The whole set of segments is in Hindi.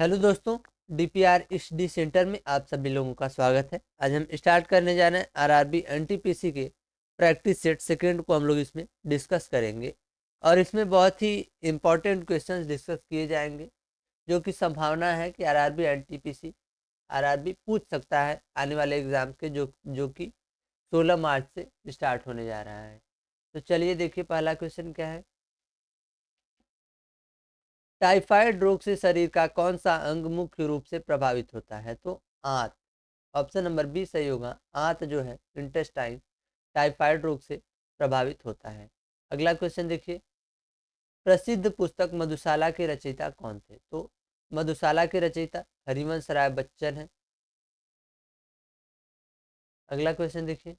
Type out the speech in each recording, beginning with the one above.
हेलो दोस्तों, डीपीआर स्टडी सेंटर में आप सभी लोगों का स्वागत है। आज हम स्टार्ट करने जा रहे हैं आरआरबी एनटीपीसी के प्रैक्टिस सेट सेकंड को हम लोग इसमें डिस्कस करेंगे और इसमें बहुत ही इम्पोर्टेंट क्वेश्चंस डिस्कस किए जाएंगे जो कि संभावना है कि आरआरबी एनटीपीसी आरआरबी पूछ सकता है आने वाले एग्जाम के जो कि 16 मार्च से स्टार्ट होने जा रहा है। तो चलिए देखिए पहला क्वेश्चन क्या है। टाइफाइड रोग से शरीर का कौन सा अंग मुख्य रूप से प्रभावित होता है? तो आंत। ऑप्शन नंबर बी सही होगा। आंत जो है इंटेस्टाइन टाइफाइड रोग से प्रभावित होता है। अगला क्वेश्चन देखिए, प्रसिद्ध पुस्तक मधुशाला के रचयिता कौन थे? तो मधुशाला के रचयिता हरिवंश राय बच्चन है। अगला क्वेश्चन देखिए,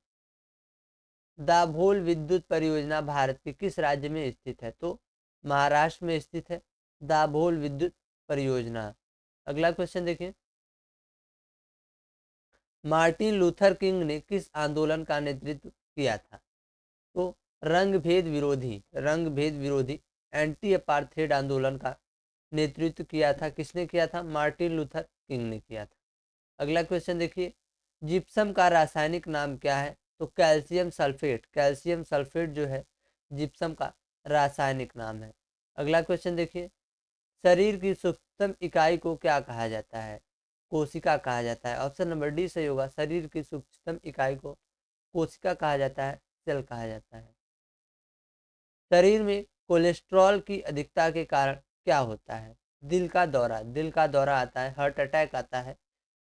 दाभोल विद्युत परियोजना भारत के किस राज्य में स्थित है? तो महाराष्ट्र में स्थित है दाभोल विद्युत परियोजना। अगला क्वेश्चन देखिए, मार्टिन लूथर किंग ने किस आंदोलन का नेतृत्व किया था? तो रंग भेद विरोधी एंटी अपार्थेड आंदोलन का नेतृत्व किया था। किसने किया था? मार्टिन लूथर किंग ने किया था। अगला क्वेश्चन देखिए, जिप्सम का रासायनिक नाम क्या है? तो कैल्शियम सल्फेट। कैल्शियम सल्फेट जो है जिप्सम का रासायनिक नाम है। अगला क्वेश्चन देखिए, शरीर की सूक्ष्मतम इकाई को क्या कहा जाता है? कोशिका कहा जाता है। ऑप्शन नंबर डी सही होगा। शरीर की सूक्ष्मतम इकाई को कोशिका कहा जाता है, सेल कहा जाता है। शरीर में कोलेस्ट्रॉल की अधिकता के कारण क्या होता है? दिल का दौरा आता है, हार्ट अटैक आता है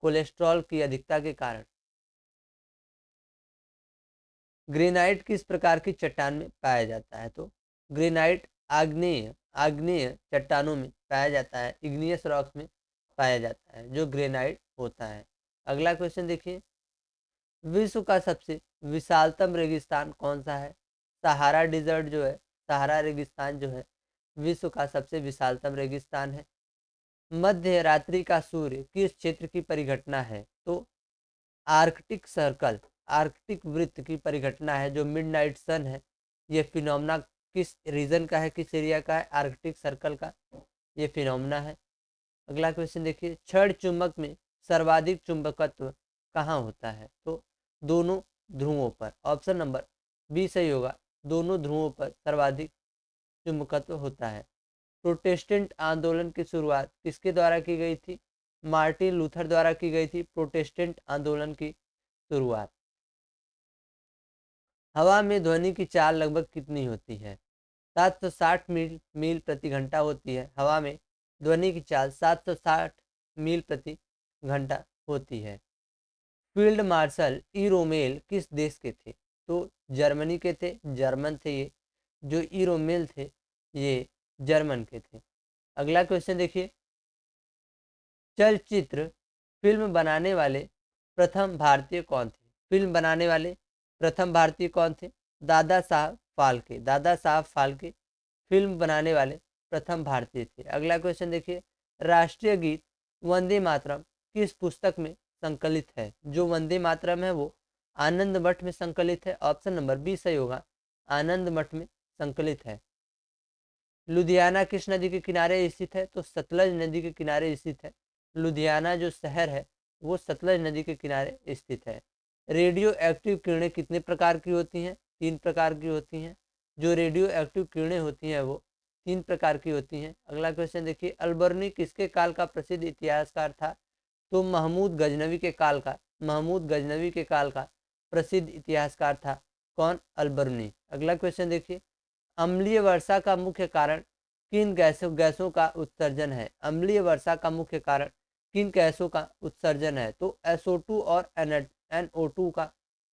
कोलेस्ट्रॉल की अधिकता के कारण। ग्रेनाइट किस प्रकार की चट्टान में पाया जाता है? तो ग्रेनाइट आग्नेय आग्नेय चट्टानों में पाया जाता है, इग्नियस रॉक्स में पाया जाता है जो ग्रेनाइट होता है। अगला क्वेश्चन देखिए, विश्व का सबसे विशालतम रेगिस्तान कौन सा है? सहारा डिजर्ट जो है, सहारा रेगिस्तान जो है विश्व का सबसे विशालतम रेगिस्तान है। मध्य रात्रि का सूर्य किस क्षेत्र की परिघटना है? तो आर्कटिक सर्कल, आर्कटिक वृत्त की परिघटना है जो मिडनाइट सन है। ये फिनोमेना किस रीजन का है, किस एरिया का है? आर्कटिक सर्कल का ये फिनोमेना है। अगला क्वेश्चन देखिए, क्षण चुंबक में सर्वाधिक चुंबकत्व कहाँ होता है? तो दोनों ध्रुवों पर। ऑप्शन नंबर बी सही होगा। दोनों ध्रुवों पर सर्वाधिक चुंबकत्व होता है। प्रोटेस्टेंट आंदोलन की शुरुआत किसके द्वारा की गई थी? मार्टिन लूथर द्वारा की गई थी प्रोटेस्टेंट आंदोलन की शुरुआत। हवा में ध्वनि की चाल लगभग कितनी होती है? 760 मील प्रति घंटा होती है। हवा में ध्वनि की चाल 760 मील प्रति घंटा होती है। फील्ड मार्शल ई रोमेल किस देश के थे? तो जर्मनी के थे, जर्मन थे ये। जो ई रोमेल थे ये जर्मन के थे। अगला क्वेश्चन देखिए, चलचित्र फिल्म बनाने वाले प्रथम भारतीय कौन थे? फिल्म बनाने वाले प्रथम भारतीय कौन थे? दादा साहब फाल्के। दादा साहब फाल्के फिल्म बनाने वाले प्रथम भारतीय थे। अगला क्वेश्चन देखिए, राष्ट्रीय गीत वंदे मातरम किस पुस्तक में संकलित है? जो वंदे मातरम है वो आनंद मठ में संकलित है। ऑप्शन नंबर बी सही होगा। आनंद मठ में संकलित है। लुधियाना किस नदी के किनारे स्थित है? तो सतलज नदी के किनारे स्थित है। लुधियाना जो शहर है वो सतलज नदी के किनारे स्थित है। रेडियो एक्टिव किरणें कितने प्रकार की होती हैं? 3 प्रकार की होती हैं। जो रेडियो एक्टिव किरणें होती हैं वो 3 प्रकार की होती हैं। अगला क्वेश्चन देखिए, अलबर्नी किसके काल का प्रसिद्ध इतिहासकार था? तो महमूद गजनवी के काल का प्रसिद्ध इतिहासकार था। कौन? अलबर्नी। अगला क्वेश्चन देखिए, अम्लीय वर्षा का मुख्य कारण किन गैसों का उत्सर्जन है? अम्लीय वर्षा का मुख्य कारण किन गैसों का उत्सर्जन है? तो SO2 और NO2 का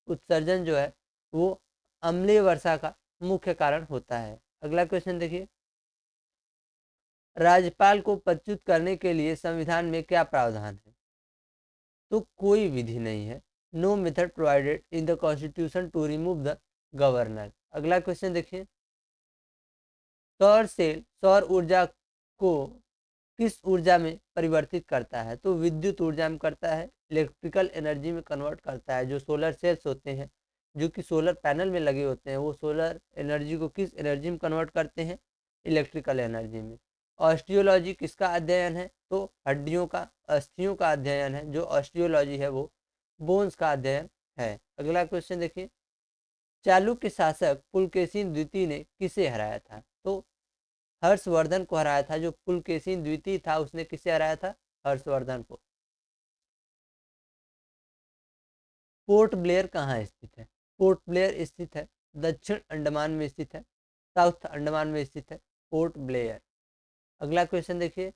उत्सर्जन जो है वो अम्लीय वर्षा का मुख्य कारण होता है। अगला क्वेश्चन देखिए, राज्यपाल को पदच्युत करने के लिए संविधान में क्या प्रावधान है? तो कोई विधि नहीं है। No method provided in the constitution to remove the governor. अगला क्वेश्चन देखिए, सौर सेल सौर ऊर्जा को किस ऊर्जा में परिवर्तित करता है? तो विद्युत ऊर्जा में करता है, इलेक्ट्रिकल एनर्जी में कन्वर्ट करता है। जो सोलर सेल्स होते हैं जो कि सोलर पैनल में लगे होते हैं वो सोलर एनर्जी को किस एनर्जी में कन्वर्ट करते हैं? इलेक्ट्रिकल एनर्जी में। ऑस्टियोलॉजी किसका अध्ययन है? तो हड्डियों का, अस्थियों का अध्ययन है, जो ऑस्टियोलॉजी है वो बोन्स का अध्ययन है। अगला क्वेश्चन देखिए, चालुक्य शासक पुलकेशिन द्वितीय ने किसे हराया था? तो हर्षवर्धन को हराया था। जो पुलकेशिन द्वितीय था उसने किसे हराया था? हर्षवर्धन को। पोर्ट ब्लेयर कहाँ स्थित है? पोर्ट ब्लेयर स्थित है दक्षिण अंडमान में स्थित है, साउथ अंडमान में स्थित है पोर्ट ब्लेयर। अगला क्वेश्चन देखिए,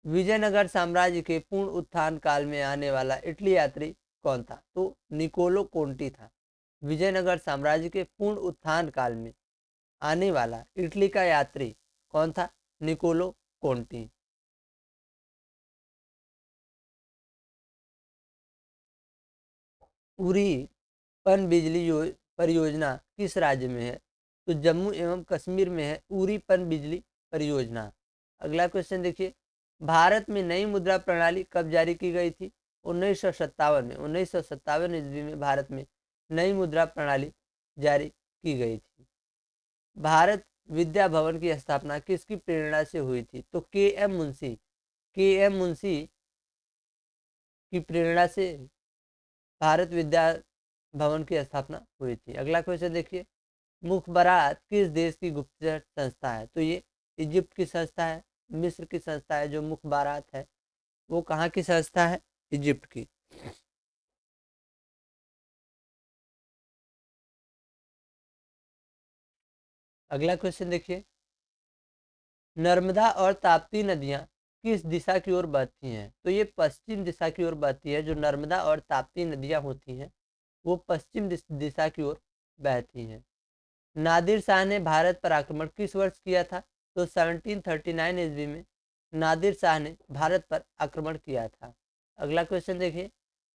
विजयनगर साम्राज्य के पूर्ण उत्थान काल में आने वाला इटली यात्री कौन था? तो निकोलो कोंटी था। विजयनगर साम्राज्य के पूर्ण उत्थान काल में आने वाला इटली का यात्री कौन था? Niccolo Conti. उरी पनबिजली परियोजना किस राज्य में है? तो जम्मू एवं कश्मीर में है उरी पनबिजली परियोजना। अगला क्वेश्चन देखिए, भारत में नई मुद्रा प्रणाली कब जारी की गई थी? 1957 में। 1957 ईस्वी में भारत में नई मुद्रा प्रणाली जारी की गई थी। भारत विद्या भवन की स्थापना किसकी प्रेरणा से हुई थी? तो के एम मुंशी की प्रेरणा से भारत विद्या भवन की स्थापना हुई थी। अगला क्वेश्चन देखिए, मुखबरात किस देश की गुप्तचर संस्था है? तो ये इजिप्ट की संस्था है, मिस्र की संस्था है। जो मुखबारात है वो कहाँ की संस्था है? इजिप्ट की। अगला क्वेश्चन देखिए, नर्मदा और ताप्ती नदियां किस दिशा की ओर बहती हैं? तो ये पश्चिम दिशा की ओर बहती है। जो नर्मदा और ताप्ती नदियां होती हैं वो पश्चिम दिशा की ओर बहती हैं। नादिर शाह ने भारत पर आक्रमण किस वर्ष किया था? तो 1739 ईस्वी में नादिर शाह ने भारत पर आक्रमण किया था। अगला क्वेश्चन देखिए,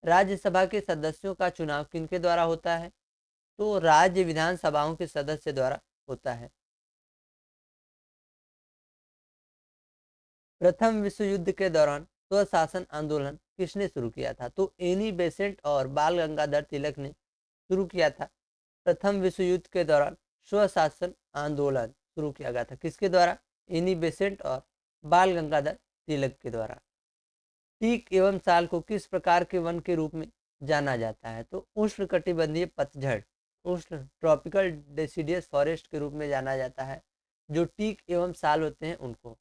राज्यसभा के सदस्यों का चुनाव किनके द्वारा होता है? तो राज्य विधानसभाओं के सदस्य द्वारा होता है। प्रथम विश्व युद्ध के दौरान स्वशासन आंदोलन किसने शुरू किया था? तो एनी बेसेंट और बाल गंगाधर तिलक ने शुरू किया था। प्रथम विश्व युद्ध के दौरान स्वशासन आंदोलन शुरू किया गया था किसके द्वारा? एनी बेसेंट और बाल गंगाधर तिलक के द्वारा। टीक एवं साल को किस प्रकार के वन के रूप में जाना जाता है? तो उष्णकटिबंधीय पतझड़, उष्ण ट्रॉपिकल डेसिडियस फॉरेस्ट के रूप में जाना जाता है जो टीक एवं साल होते हैं उनको।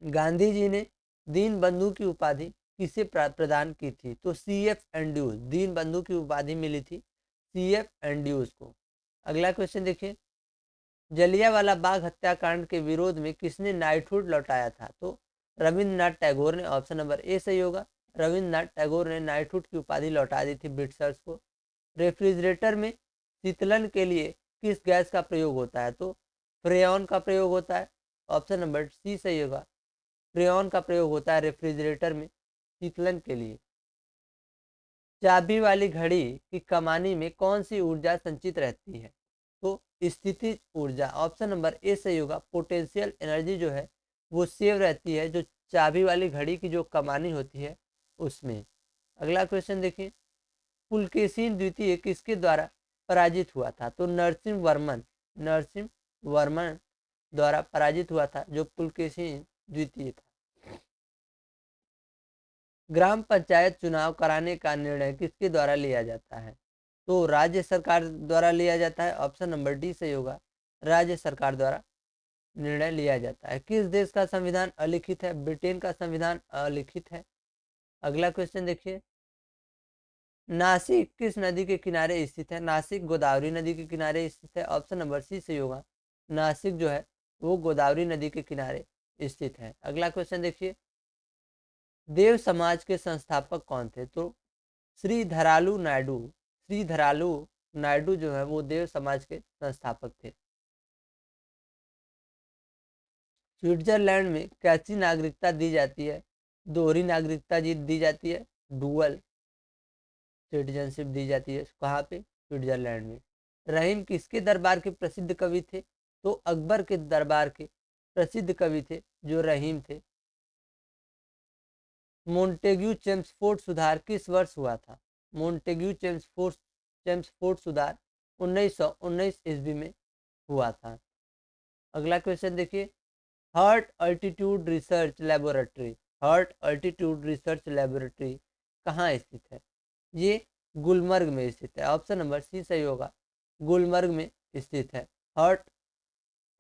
गांधी जी ने दीन बंधु की उपाधि किसे प्रदान की थी? तो सी एफ एंड्यूज, दीन बंधु की उपाधि मिली थी सी एफ एंड्यूज को। अगला क्वेश्चन देखिए, जलियांवाला बाग हत्याकांड के विरोध में किसने नाइटहुड लौटाया था? तो रविंद्रनाथ टैगोर ने। ऑप्शन नंबर ए सही होगा। रविंद्रनाथ टैगोर ने नाइटहुड की उपाधि लौटा दी थी ब्रिटिशर्स को। रेफ्रिजरेटर में शीतलन के लिए किस गैस का प्रयोग होता है? तो फ्रेयॉन का प्रयोग होता है। ऑप्शन नंबर सी सही होगा। फ्रेयॉन का प्रयोग होता है रेफ्रिजरेटर में शीतलन के लिए। चाबी वाली घड़ी की कमानी में कौन सी ऊर्जा संचित रहती है? तो स्थितिज ऊर्जा। ऑप्शन नंबर ए सही होगा। पोटेंशियल एनर्जी जो है वो सेव रहती है जो चाबी वाली घड़ी की जो कमानी होती है उसमें। अगला क्वेश्चन देखिए, पुलकेशिन द्वितीय किसके द्वारा पराजित हुआ था? तो नरसिंह वर्मन द्वारा पराजित हुआ था जो पुलकेशिन द्वितीय था। ग्राम पंचायत चुनाव कराने का निर्णय किसके द्वारा लिया जाता है? तो राज्य सरकार द्वारा लिया जाता है। ऑप्शन नंबर डी सही होगा। राज्य सरकार द्वारा निर्णय लिया जाता है। किस देश का संविधान अलिखित है? ब्रिटेन का संविधान अलिखित है। अगला क्वेश्चन देखिए, नासिक किस नदी के किनारे स्थित है? नासिक गोदावरी नदी के किनारे स्थित है। ऑप्शन नंबर सी सही होगा। नासिक जो है वो गोदावरी नदी के किनारे स्थित है। अगला क्वेश्चन देखिए, देव समाज के संस्थापक कौन थे? तो श्री धरालू नायडू जो है वो देव समाज के संस्थापक थे। स्विट्जरलैंड में कैसी नागरिकता दी जाती है? दोहरी नागरिकता दी जाती है, डुअल सिटीजनशिप दी जाती है। कहाँ पे? स्विट्जरलैंड में। रहीम किसके दरबार के प्रसिद्ध कवि थे? तो अकबर के दरबार के प्रसिद्ध कवि थे जो रहीम थे। मोन्टेग्यू चेम्सफोर्ड सुधार किस वर्ष हुआ था? मोन्टेग्यू चेम्सफोर्ड सुधार 1919 ईस्वी में हुआ था। अगला क्वेश्चन देखिए, heart altitude research laboratory, heart altitude research laboratory कहाँ स्थित है? ये गुलमर्ग में स्थित है। ऑप्शन नंबर सी सही होगा, गुलमर्ग में स्थित है heart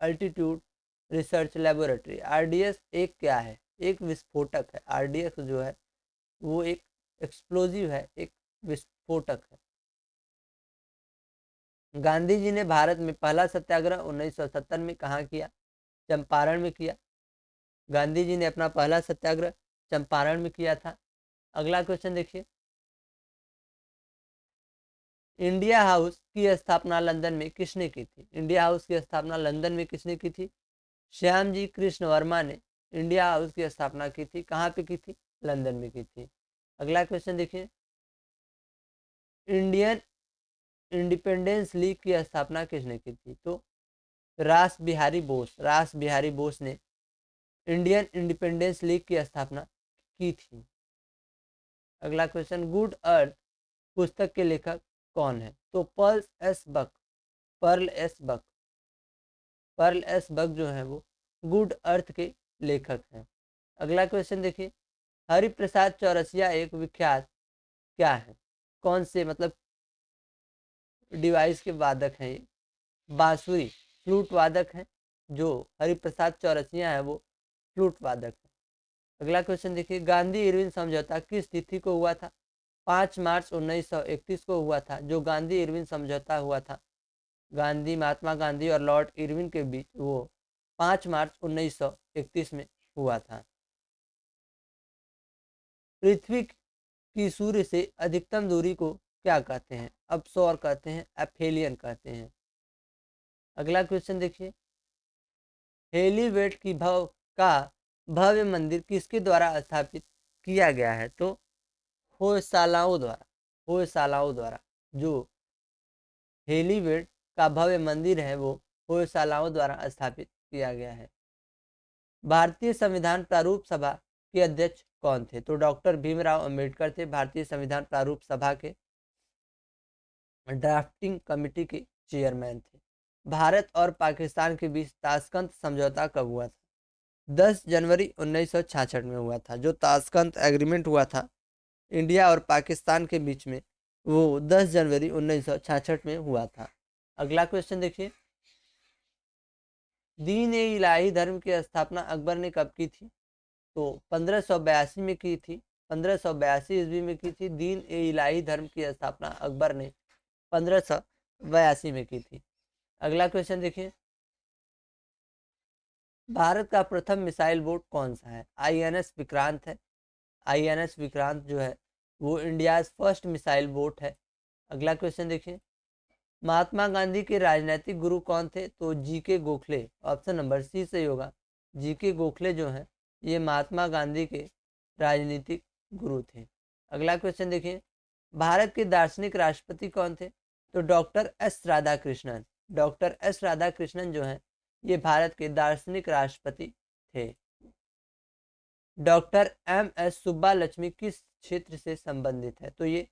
altitude research laboratory. RDS एक क्या है? एक विस्फोटक है। आरडीएस जो है वो एक एक्सप्लोजिव है, एक विस्फोटक है। गांधी जी ने भारत में पहला सत्याग्रह 1970 में कहाँ किया? चंपारण में किया। गांधी जी ने अपना पहला सत्याग्रह चंपारण में किया था। अगला क्वेश्चन देखिए, इंडिया हाउस की स्थापना लंदन में किसने की थी? इंडिया हाउस की स्थापना लंदन में किसने की थी? श्यामजी कृष्ण वर्मा ने इंडिया हाउस की स्थापना की थी। कहाँ पे की थी? लंदन में की थी। अगला क्वेश्चन देखिए, इंडियन इंडिपेंडेंस लीग की स्थापना किसने की थी? तो रास बिहारी बोस, रास बिहारी बोस ने इंडियन इंडिपेंडेंस लीग की स्थापना की थी। अगला क्वेश्चन, गुड अर्थ पुस्तक के लेखक कौन है? तो Pearl S Buck, Pearl S Buck जो है वो गुड अर्थ के लेखक हैं। अगला क्वेश्चन देखिए, हरिप्रसाद चौरसिया एक विख्यात क्या है? कौन से मतलब डिवाइस के वादक हैं? ये बांसुरी, फ्लूट वादक हैं। जो हरिप्रसाद चौरसिया है वो फ्लूट वादक है। अगला क्वेश्चन देखिए, गांधी इरविन समझौता किस तिथि को हुआ था? 5 मार्च 1931 को हुआ था जो गांधी इरविन समझौता हुआ था। गांधी, महात्मा गांधी और लॉर्ड इरविन के बीच वो 5 मार्च 1931 में हुआ था। पृथ्वी की सूर्य से अधिकतम दूरी को क्या कहते हैं? अपसौर कहते हैं, एफेलियन कहते हैं। अगला क्वेश्चन देखिए, हेलीवेट की का भव्य मंदिर किसके द्वारा स्थापित किया गया है? तो होयसालाओं द्वारा, होयसालाओं द्वारा। जो हेलीवेट का भव्य मंदिर है वो होयसालाओं द्वारा स्थापित किया गया है। भारतीय संविधान प्रारूप सभा के अध्यक्ष कौन थे? तो डॉक्टर भीमराव अंबेडकर थे भारतीय संविधान प्रारूप सभा के ड्राफ्टिंग कमेटी के चेयरमैन थे। भारत और पाकिस्तान के बीच ताशकंद समझौता कब हुआ था? 10 जनवरी 1966 में हुआ था। जो ताशकंद एग्रीमेंट हुआ था इंडिया और पाकिस्तान के बीच में वो 10 जनवरी 1966 में हुआ था। अगला क्वेश्चन देखिए, दीन ए इलाही धर्म की स्थापना अकबर ने कब की थी? तो 1582 में की थी। 1582 ईस्वी में की थी। दीन ए इलाही धर्म की स्थापना अकबर ने 1582 में की थी। अगला क्वेश्चन देखिए, भारत का प्रथम मिसाइल बोट कौन सा है? आईएनएस विक्रांत है। आईएनएस विक्रांत जो है वो इंडिया फर्स्ट मिसाइल बोट है। अगला क्वेश्चन देखिए, महात्मा गांधी के राजनीतिक गुरु कौन थे? तो G K Gokhale. Option number C सही होगा, जीके गोखले जो हैं ये महात्मा गांधी के राजनीतिक गुरु थे। अगला क्वेश्चन देखिए, भारत के दार्शनिक राष्ट्रपति कौन थे? तो doctor S Radhakrishnan. Doctor S Radhakrishnan जो हैं ये भारत के दार्शनिक राष्ट्रपति थे। Doctor M S Subbulakshmi किस क्षेत्र से संबंधित है? तो ये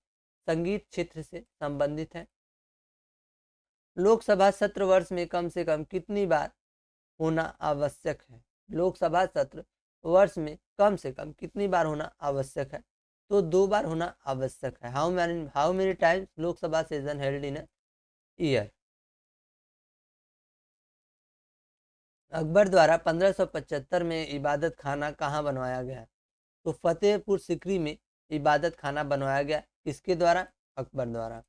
संगीत क्षेत्र से संबंधित है। लोकसभा सत्र वर्ष में कम से कम कितनी बार होना आवश्यक है? लोकसभा सत्र वर्ष में कम से कम कितनी बार होना आवश्यक है? तो 2 बार होना आवश्यक है। How many times Lok Sabha session held in a year? Akbar द्वारा 1575 में इबादत खाना कहाँ बनवाया गया? तो फतेहपुर सिकरी में इबादत खाना बनवाया गया। किसके द्वारा? अकबर द्वारा।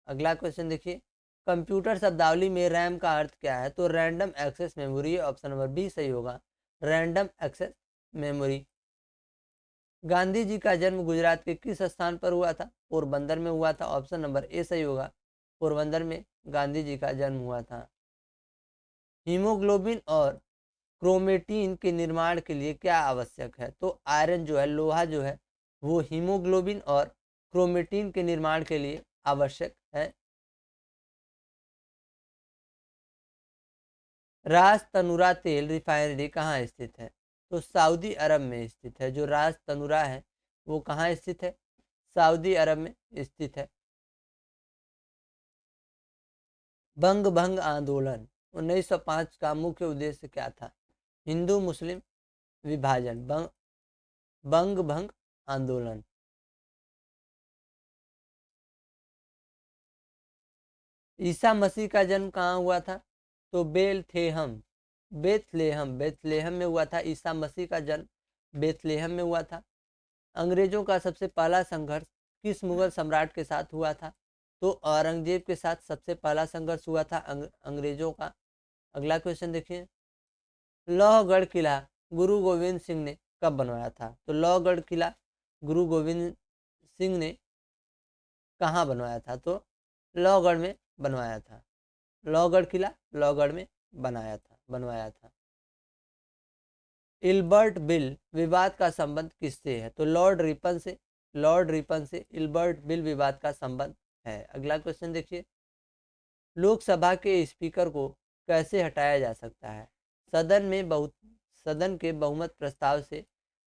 अगला क्वेश्चन देखिए, कंप्यूटर शब्दावली में रैम का अर्थ क्या है? तो random access memory. Option number B सही होगा, random access memory. Gandhi ji का जन्म गुजरात के किस स्थान पर हुआ था? पोरबंदर में हुआ था। ऑप्शन नंबर ए सही होगा, पोरबंदर में गांधी जी का जन्म हुआ था। हीमोग्लोबिन और क्रोमेटिन के निर्माण के लिए क्या आवश्यक है? तो आयरन जो है, लोहा जो है वो हीमोग्लोबिन और क्रोमेटिन के निर्माण के लिए आवश्यक है। राज तनुरा तेल रिफाइनरी कहाँ स्थित है? तो सऊदी अरब में स्थित है। जो राज तनुरा है वो कहाँ स्थित है? सऊदी अरब में स्थित है। बंग भंग आंदोलन 1905 का मुख्य उद्देश्य क्या था? हिंदू मुस्लिम विभाजन, बंग भंग आंदोलन। ईसा मसीह का जन्म कहाँ हुआ था? तो बेथलेहम, बेथलेहम में हुआ था। ईसा मसीह का जन्म बेथलेहम में हुआ था। अंग्रेजों का सबसे पहला संघर्ष किस मुगल सम्राट के साथ हुआ था? तो औरंगजेब के साथ सबसे पहला संघर्ष हुआ था अंग्रेजों का। अगला क्वेश्चन देखिए, लोहगढ़ किला गुरु गोविंद सिंह ने कब बनवाया था? तो लोहगढ़ किला गुरु गोविंद सिंह ने कहाँ बनवाया था? तो लोहगढ़ में बनवाया था। लोहगढ़ किला लोहगढ़ में बनवाया था। इल्बर्ट बिल विवाद का संबंध किससे है? तो लॉर्ड रिपन से इल्बर्ट बिल विवाद का संबंध है। अगला क्वेश्चन देखिए, लोकसभा के स्पीकर को कैसे हटाया जा सकता है? सदन के बहुमत प्रस्ताव से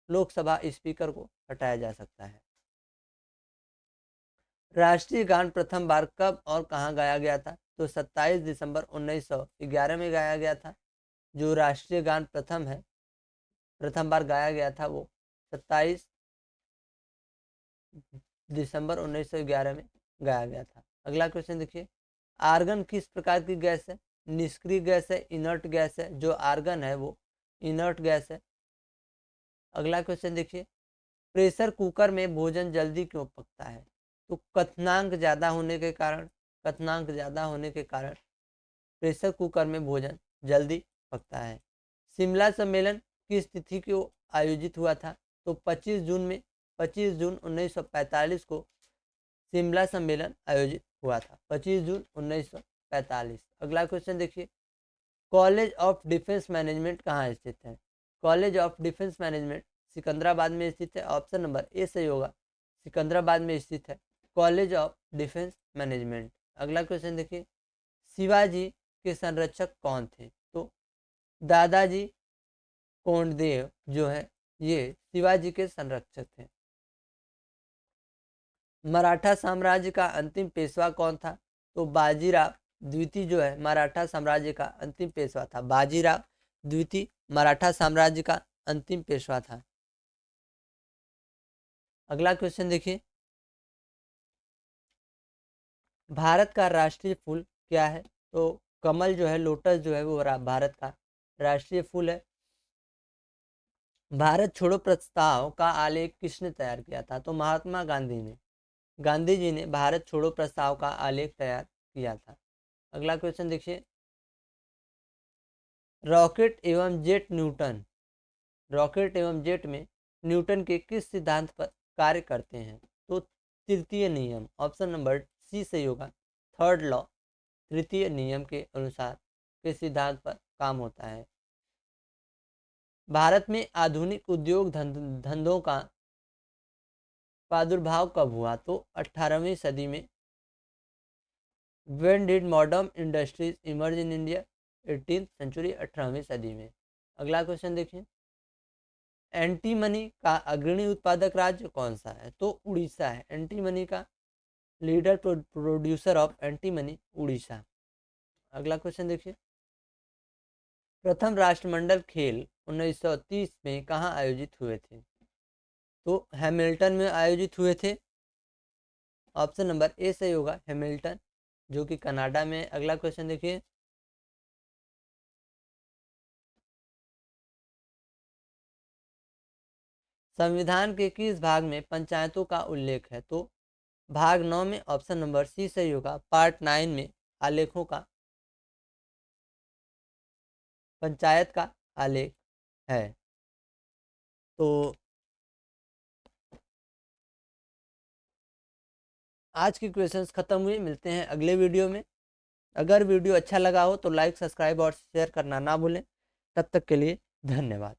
लोकसभा स्पीकर को हटाया जा सकता है। राष्ट्रीय गान प्रथम बार कब और कहां गाया गया था? तो 27 दिसंबर 1911 में गाया गया था। जो राष्ट्रीय गान प्रथम बार गाया गया था वो 27 दिसंबर 1911 में गाया गया था। अगला क्वेश्चन देखिए, आर्गन किस प्रकार की गैस है? निष्क्रिय गैस है, इनर्ट गैस है? जो आर्गन है वो इनर्ट गैस है। अगला क्वेश्चन देखिए, प्रेशर कुकर में भोजन जल्दी क्यों पकता है? तो क्वथनांक ज़्यादा होने के कारण प्रेशर कुकर में भोजन जल्दी पकता है। शिमला सम्मेलन किस तिथि को आयोजित हुआ था? तो 25 जून 1945 को शिमला सम्मेलन आयोजित हुआ था। 25 जून 1945। अगला क्वेश्चन देखिए, कॉलेज ऑफ डिफेंस मैनेजमेंट कहाँ स्थित है? College of defence management Secunderabad में स्थित है। ऑप्शन नंबर ए सही होगा, सिकंदराबाद में स्थित है कॉलेज ऑफ डिफेंस मैनेजमेंट। अगला क्वेश्चन देखिए, शिवाजी के संरक्षक कौन थे? तो दादाजी कोंडदेव जो है ये शिवाजी के संरक्षक थे। मराठा साम्राज्य का अंतिम पेशवा कौन था? तो बाजीराव द्वितीय जो है मराठा साम्राज्य का अंतिम पेशवा था। बाजीराव द्वितीय मराठा साम्राज्य का अंतिम पेशवा था। अगला क्वेश्चन देखिए, भारत का राष्ट्रीय फूल क्या है? तो कमल जो है, लोटस जो है वो भारत का राष्ट्रीय फूल है। भारत छोड़ो प्रस्ताव का आलेख किसने तैयार किया था? तो महात्मा गांधी जी ने भारत छोड़ो प्रस्ताव का आलेख तैयार किया था। अगला क्वेश्चन देखिए, रॉकेट एवं जेट में न्यूटन के किस सिद्धांत पर कार्य करते हैं? तो तृतीय नियम, ऑप्शन नंबर सी सही होगा, थर्ड लॉ, तृतीय नियम के अनुसार के सिद्धांत पर काम होता है। भारत में आधुनिक उद्योग धंधों का प्रादुर्भाव कब हुआ? तो 18वीं सदी में। When did modern industries emerge in India? 18th century, 18वीं सदी में। अगला क्वेश्चन देखिए, एंटीमनी का अग्रणी उत्पादक राज्य कौन सा है? तो उड़ीसा है। एंटीमनी का leader producer of antimony Orissa. अगला क्वेश्चन देखिए, प्रथम राष्ट्रमंडल खेल 1930 में कहाँ आयोजित हुए थे? तो हैमिल्टन में आयोजित हुए थे। ऑप्शन नंबर ए सही होगा, हैमिल्टन जो कि कनाडा में। अगला क्वेश्चन देखिए, संविधान के किस भाग में पंचायतों का उल्लेख है? तो भाग 9 में। ऑप्शन नंबर सी सही होगा, पार्ट 9 में आलेखों का, पंचायत का आलेख है। तो आज की क्वेश्चंस खत्म हुए, मिलते हैं अगले वीडियो में। अगर वीडियो अच्छा लगा हो तो लाइक, सब्सक्राइब और शेयर करना ना भूलें। तब तक के लिए धन्यवाद।